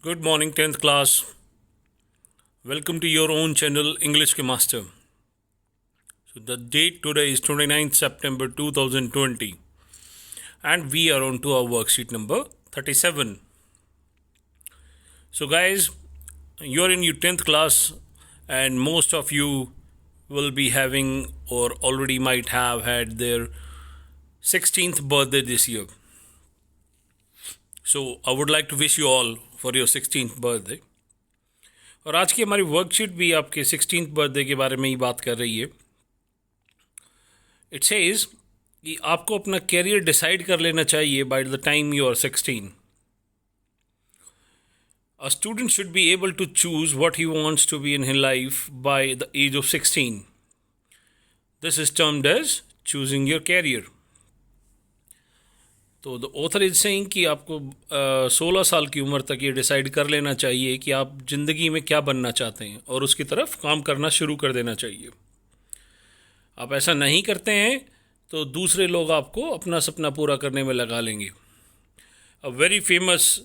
Good morning, 10th class. Welcome to your own channel, English के Master. So, the date today is 29th September 2020, and we are on to our worksheet number 37. So, guys, you're in your 10th class, and most of you will be having or already might have had their 16th birthday this year. So, I would like to wish you all for your 16th birthday. और आज की हमारी worksheet भी आपके 16th birthday के बारे में ही बात कर रही है. इट सेज कि आपको अपना कैरियर डिसाइड कर लेना चाहिए by the time you are 16. A student should be able to choose what he wants to be in his life by the age of 16. This is termed as choosing your career. तो the author is saying कि आपको 16 साल की उम्र तक ये decide कर लेना चाहिए कि आप ज़िंदगी में क्या बनना चाहते हैं और उसकी तरफ काम करना शुरू कर देना चाहिए. आप ऐसा नहीं करते हैं तो दूसरे लोग आपको अपना सपना पूरा करने में लगा लेंगे. A very famous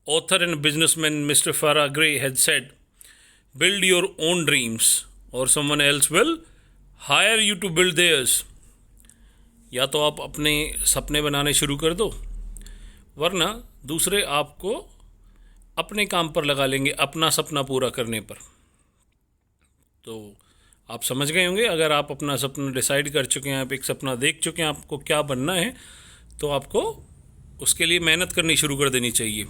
author and businessman mister Farrah Gray had said, build your own dreams or someone else will hire you to build theirs. या तो आप अपने सपने बनाने शुरू कर दो, वरना दूसरे आपको अपने काम पर लगा लेंगे अपना सपना पूरा करने पर. तो आप समझ गए होंगे, अगर आप अपना सपना डिसाइड कर चुके हैं, आप एक सपना देख चुके हैं आपको क्या बनना है, तो आपको उसके लिए मेहनत करनी शुरू कर देनी चाहिए.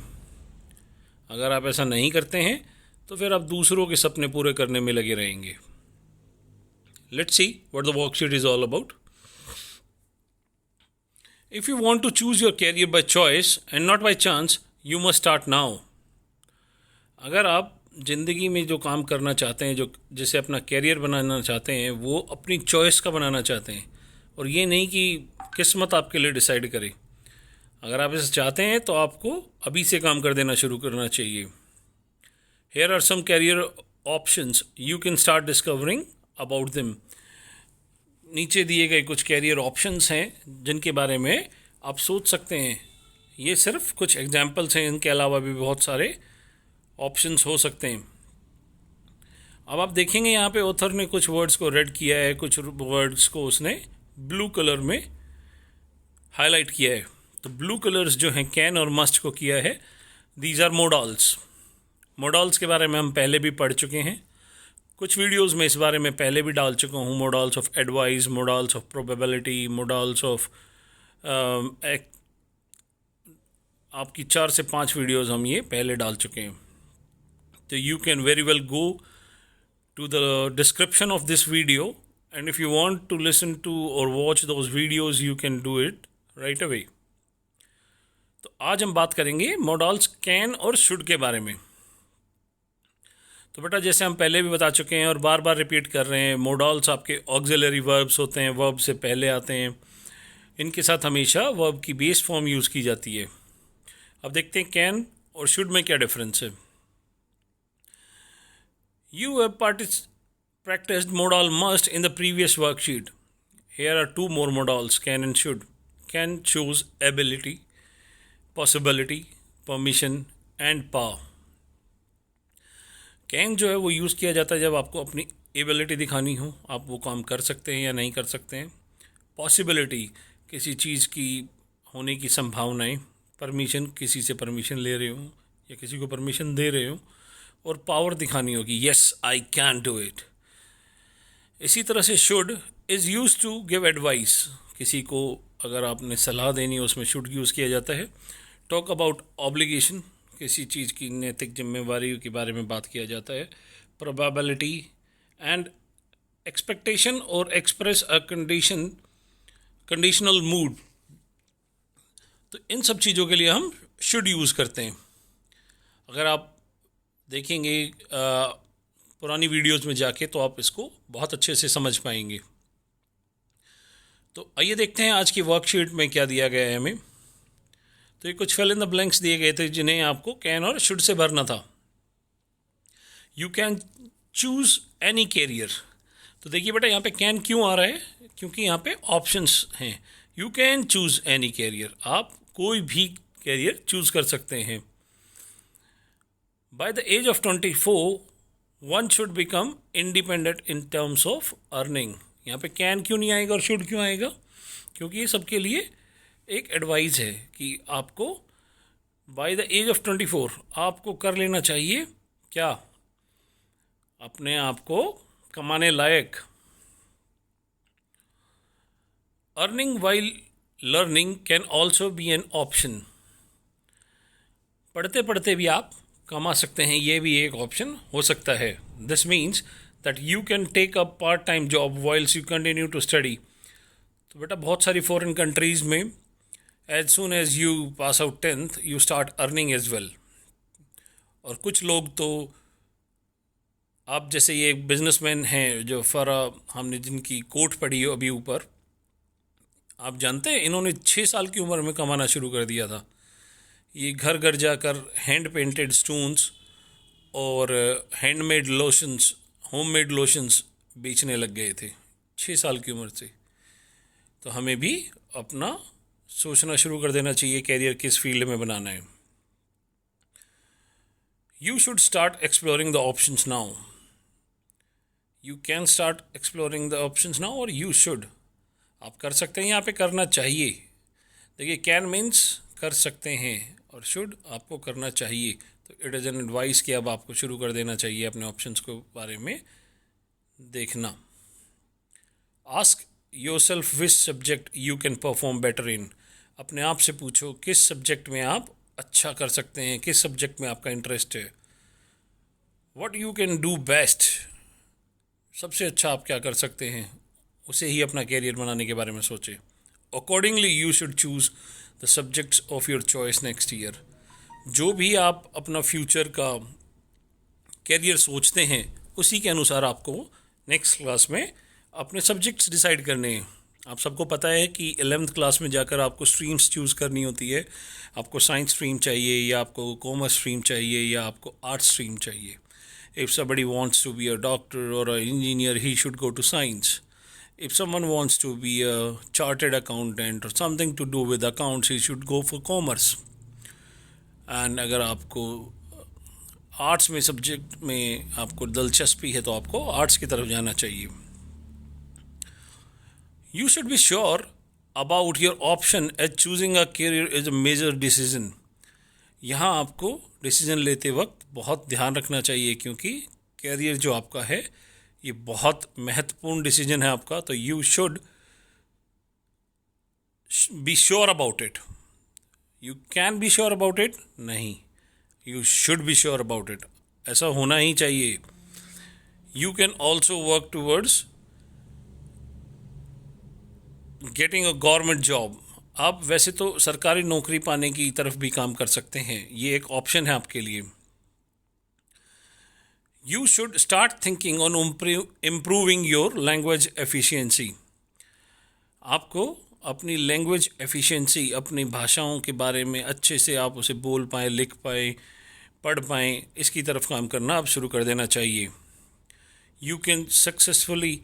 अगर आप ऐसा नहीं करते हैं तो फिर आप दूसरों के सपने पूरे करने में लगे रहेंगे. Let's see what the worksheet is all about. If you want to choose your career by choice and not by chance, you must start now. अगर आप ज़िंदगी में जो काम करना चाहते हैं, जो जैसे अपना कैरियर बनाना चाहते हैं, वो अपनी चॉइस का बनाना चाहते हैं और ये नहीं कि किस्मत आपके लिए डिसाइड करे. अगर आप ऐसा चाहते हैं तो आपको अभी से काम कर देना शुरू करना चाहिए. Here are some career options you can start discovering about them. नीचे दिए गए कुछ कैरियर ऑप्शंस हैं जिनके बारे में आप सोच सकते हैं. ये सिर्फ कुछ एग्जांपल्स हैं, इनके अलावा भी बहुत सारे ऑप्शंस हो सकते हैं. अब आप देखेंगे यहाँ पे ऑथर ने कुछ वर्ड्स को रेड किया है, कुछ वर्ड्स को उसने ब्लू कलर में हाईलाइट किया है. तो ब्लू कलर्स जो हैं कैन और मस्ट को किया है. These are models. मोडल्स के बारे में हम पहले भी पढ़ चुके हैं, कुछ वीडियोस में इस बारे में पहले भी डाल चुका हूँ. Models of advice, models of probability, models of आपकी 4 से 5 वीडियोस हम ये पहले डाल चुके हैं. तो you can very well go to the description of this video and if you want to listen to और watch those videos you can do it right away. तो आज हम बात करेंगे मोडल्स कैन और शुड के बारे में. तो बेटा, जैसे हम पहले भी बता चुके हैं और बार बार रिपीट कर रहे हैं, मोडल्स आपके ऑक्सिलरी वर्ब्स होते हैं, वर्ब से पहले आते हैं. इनके साथ हमेशा वर्ब की बेस फॉर्म यूज़ की जाती है. अब देखते हैं कैन और शुड में क्या डिफरेंस है. You have practised modal must in the previous worksheet. Here are 2 more modals, can and should. Can shows ability, possibility, permission and power. Can जो है वो यूज़ किया जाता है जब आपको अपनी एबिलिटी दिखानी हो, आप वो काम कर सकते हैं या नहीं कर सकते हैं. पॉसिबिलिटी, किसी चीज़ की होने की संभावनाएं. परमिशन, किसी से परमिशन ले रहे हो या किसी को परमिशन दे रहे हो. और पावर दिखानी होगी, yes I can do it. इसी तरह से should is use to give advice. किसी को अगर आपने सलाह देनी हो उसमें शुड यूज़ किया जाता है. टॉक अबाउट ऑब्लिगेशन, किसी चीज़ की नैतिक जिम्मेवारी के बारे में बात किया जाता है. प्रोबेबिलिटी एंड एक्सपेक्टेशन और एक्सप्रेस अ कंडीशनल मूड. तो इन सब चीज़ों के लिए हम शुड यूज़ करते हैं. अगर आप देखेंगे पुरानी वीडियोज़ में जाके तो आप इसको बहुत अच्छे से समझ पाएंगे. तो आइए देखते हैं आज की वर्कशीट में क्या दिया गया है हमें. तो ये कुछ फिल इन द ब्लैंक्स दिए गए थे जिन्हें आपको कैन और शुड से भरना था. You can choose any career. तो देखिए बेटा, यहाँ पे कैन क्यों आ रहा है, क्योंकि यहाँ पे ऑप्शंस हैं. You can choose any career, आप कोई भी कैरियर चूज़ कर सकते हैं. By the age of 24 one should become independent in terms of earning. यहाँ पे कैन क्यों नहीं आएगा और शुड क्यों आएगा? क्योंकि ये सबके लिए एक एडवाइस है कि आपको बाय द एज ऑफ 24 आपको कर लेना चाहिए क्या, अपने आप को कमाने लायक। Earning while learning can also be an option. पढ़ते पढ़ते भी आप कमा सकते हैं, ये भी एक ऑप्शन हो सकता है। This means that you can take a part time job whiles you continue to study. तो बेटा बहुत सारी फॉरेन कंट्रीज़ में as soon as you pass out 10th you start earning as well. और कुछ लोग तो आप जैसे ये बिजनेसमैन हैं जो हमने जिनकी कोट पढ़ी हो अभी ऊपर, आप जानते हैं इन्होंने 6 साल की उम्र में कमाना शुरू कर दिया था। ये घर घर जाकर हैंड पेंटेड स्टोन्स और हैंडमेड लोशंस, होममेड लोशंस बेचने लग गए थे 6 साल की उम्र से। तो हमें भी अपना सोचना शुरू कर देना चाहिए कैरियर किस फील्ड में बनाना है। You should start exploring the options now. You can start exploring the options now और यू शुड, आप कर सकते हैं, यहाँ पे करना चाहिए। देखिए कैन मीन्स कर सकते हैं और शुड आपको करना चाहिए। तो इट इज़ एन एडवाइस कि अब आपको शुरू कर देना चाहिए अपने ऑप्शंस को बारे में देखना। Ask yourself which subject you can perform better in. अपने आप से पूछो किस सब्जेक्ट में आप अच्छा कर सकते हैं, किस सब्जेक्ट में आपका इंटरेस्ट है। What you can do best, सबसे अच्छा आप क्या कर सकते हैं, उसे ही अपना कैरियर बनाने के बारे में सोचें। Accordingly you should choose the subjects of your choice next year. जो भी आप अपना फ्यूचर का कैरियर सोचते हैं उसी के अनुसार आपको नेक्स्ट क्लास में अपने सब्जेक्ट्स डिसाइड करने हैं। आप सबको पता है कि 11th क्लास में जाकर आपको स्ट्रीम्स चूज़ करनी होती है। आपको साइंस स्ट्रीम चाहिए या आपको कॉमर्स स्ट्रीम चाहिए या आपको आर्ट्स स्ट्रीम चाहिए। If somebody wants to be a doctor or an engineer, he should go to science. If someone wants to be a chartered accountant or something to do with accounts, he should go for commerce. And अगर आपको arts में subject में आपको दिलचस्पी है तो आपको arts की तरफ जाना चाहिए। You should be sure about your option as choosing a career is a major decision. यहाँ आपको डिसीजन लेते वक्त बहुत ध्यान रखना चाहिए क्योंकि कैरियर जो आपका है ये बहुत महत्वपूर्ण डिसीजन है आपका। तो you should be sure about it. You can be sure about it नहीं, you should be sure about it, ऐसा होना ही चाहिए। You can also work towards getting a government job. आप वैसे तो सरकारी नौकरी पाने की तरफ भी काम कर सकते हैं, ये एक ऑप्शन है आपके लिए। You should start thinking on improving your language efficiency. आपको अपनी लैंग्वेज एफिशिएंसी, अपनी भाषाओं के बारे में अच्छे से आप उसे बोल पाएँ, लिख पाएँ, पढ़ पाएँ, इसकी तरफ काम करना आप शुरू कर देना चाहिए। You can successfully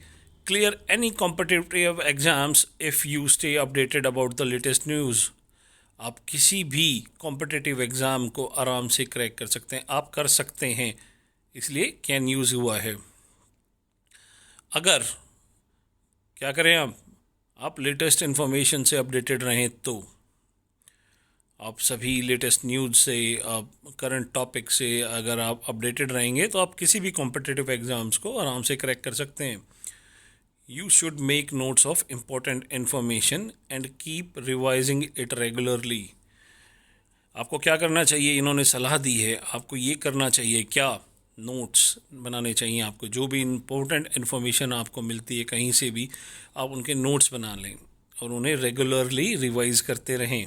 clear any competitive exams if you stay updated about the latest news. आप किसी भी competitive exam को आराम से क्रैक कर सकते हैं, आप कर सकते हैं, इसलिए कैन यूज़ हुआ है। अगर क्या करें आप लेटेस्ट इन्फॉर्मेशन से अपडेटेड रहें तो आप सभी लेटेस्ट न्यूज़ से, आप करंट टॉपिक से अगर आप अपडेटेड रहेंगे तो आप किसी भी कॉम्पिटिटिव एग्ज़ाम्स को आराम से क्रैक कर सकते हैं। You should make notes of important information and keep revising it regularly. आपको क्या करना चाहिए, इन्होंने सलाह दी है, आपको ये करना चाहिए क्या, नोट्स बनाने चाहिए आपको। जो भी इम्पोर्टेंट इन्फॉर्मेशन आपको मिलती है कहीं से भी, आप उनके नोट्स बना लें और उन्हें रेगुलरली रिवाइज करते रहें।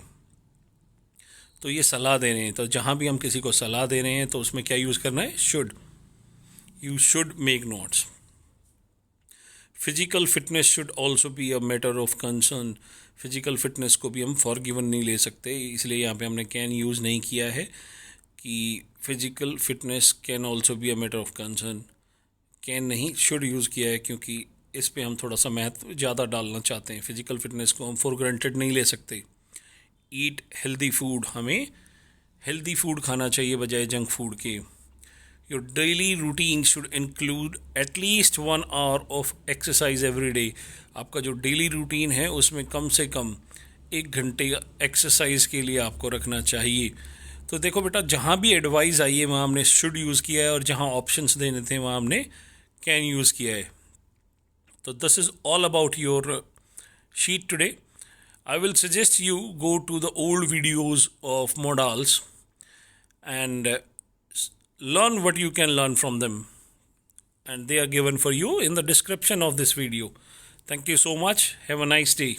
तो ये सलाह दे रहे हैं, तो जहाँ भी हम किसी को सलाह दे रहे हैं तो उसमें क्या यूज़ करना है, should. You should make notes. Physical fitness should also be a matter of concern. Physical fitness को भी हम फॉरगिवन नहीं ले सकते, इसलिए यहाँ पे हमने कैन यूज़ नहीं किया है कि physical fitness can also be a matter of concern. Can नहीं, शुड यूज़ किया है क्योंकि इस पे हम थोड़ा सा महत्व ज़्यादा डालना चाहते हैं। फिजिकल फिटनेस को हम फॉर ग्रांटेड नहीं ले सकते। ईट हेल्दी फूड, हमें हेल्दी फूड खाना चाहिए बजाय जंक फूड के। Your daily routine should include at least 1 hour of exercise every day. आपका जो डेली रूटीन है उसमें कम से कम 1 घंटे एक्सरसाइज के लिए आपको रखना चाहिए। तो देखो बेटा, जहाँ भी एडवाइस आई है वहाँ हमने शुड यूज़ किया है, और जहाँ ऑप्शंस देने थे वहाँ हमने कैन यूज़ किया है। So this is all about your sheet today. I will suggest you go to the old videos of modals and learn what you can learn from them, and they are given for you in the description of this video. Thank you so much. Have a nice day.